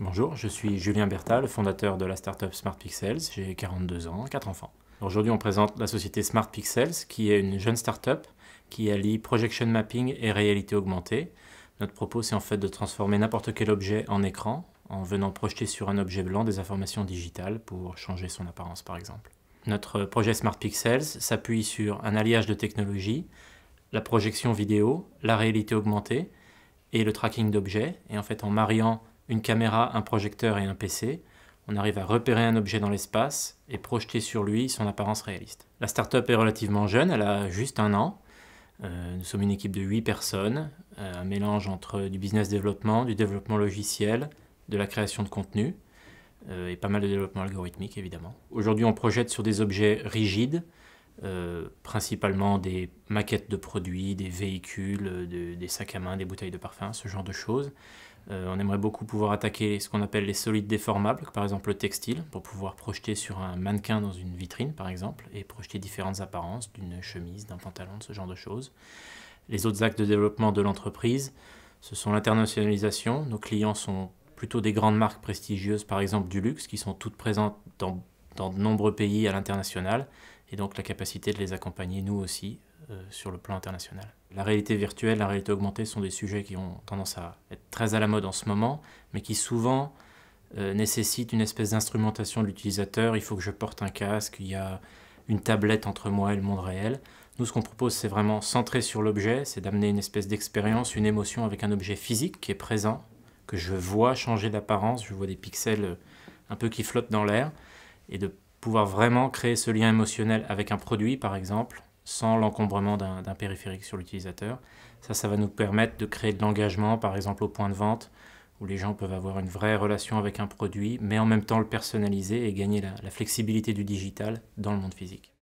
Bonjour, je suis Julien Berthat, le fondateur de la startup Smart Pixels. J'ai 42 ans, 4 enfants. Aujourd'hui, on présente la société Smart Pixels, qui est une jeune startup qui allie projection mapping et réalité augmentée. Notre propos, c'est en fait de transformer n'importe quel objet en écran, en venant projeter sur un objet blanc des informations digitales pour changer son apparence, par exemple. Notre projet Smart Pixels s'appuie sur un alliage de technologies, la projection vidéo, la réalité augmentée et le tracking d'objets. Et en fait, en mariant une caméra, un projecteur et un PC, on arrive à repérer un objet dans l'espace et projeter sur lui son apparence réaliste. La startup est relativement jeune, elle a juste 1 an. Nous sommes une équipe de 8 personnes, un mélange entre du business développement, du développement logiciel, de la création de contenu et pas mal de développement algorithmique évidemment. Aujourd'hui, on projette sur des objets rigides, principalement des maquettes de produits, des véhicules, des sacs à main, des bouteilles de parfum, ce genre de choses. On aimerait beaucoup pouvoir attaquer ce qu'on appelle les solides déformables, par exemple le textile, pour pouvoir projeter sur un mannequin dans une vitrine par exemple, et projeter différentes apparences d'une chemise, d'un pantalon, de ce genre de choses. Les autres axes de développement de l'entreprise, ce sont l'internationalisation. Nos clients sont plutôt des grandes marques prestigieuses, par exemple du luxe, qui sont toutes présentes dans de nombreux pays à l'international, et donc la capacité de les accompagner, nous aussi, sur le plan international. La réalité virtuelle, la réalité augmentée sont des sujets qui ont tendance à être très à la mode en ce moment, mais qui souvent nécessitent une espèce d'instrumentation de l'utilisateur. Il faut que je porte un casque, il y a une tablette entre moi et le monde réel. Nous, ce qu'on propose, c'est vraiment centré sur l'objet, c'est d'amener une espèce d'expérience, une émotion avec un objet physique qui est présent, que je vois changer d'apparence, je vois des pixels un peu qui flottent dans l'air, et de pouvoir vraiment créer ce lien émotionnel avec un produit, par exemple, sans l'encombrement d'un périphérique sur l'utilisateur. Ça va nous permettre de créer de l'engagement, par exemple au point de vente, où les gens peuvent avoir une vraie relation avec un produit, mais en même temps le personnaliser et gagner la flexibilité du digital dans le monde physique.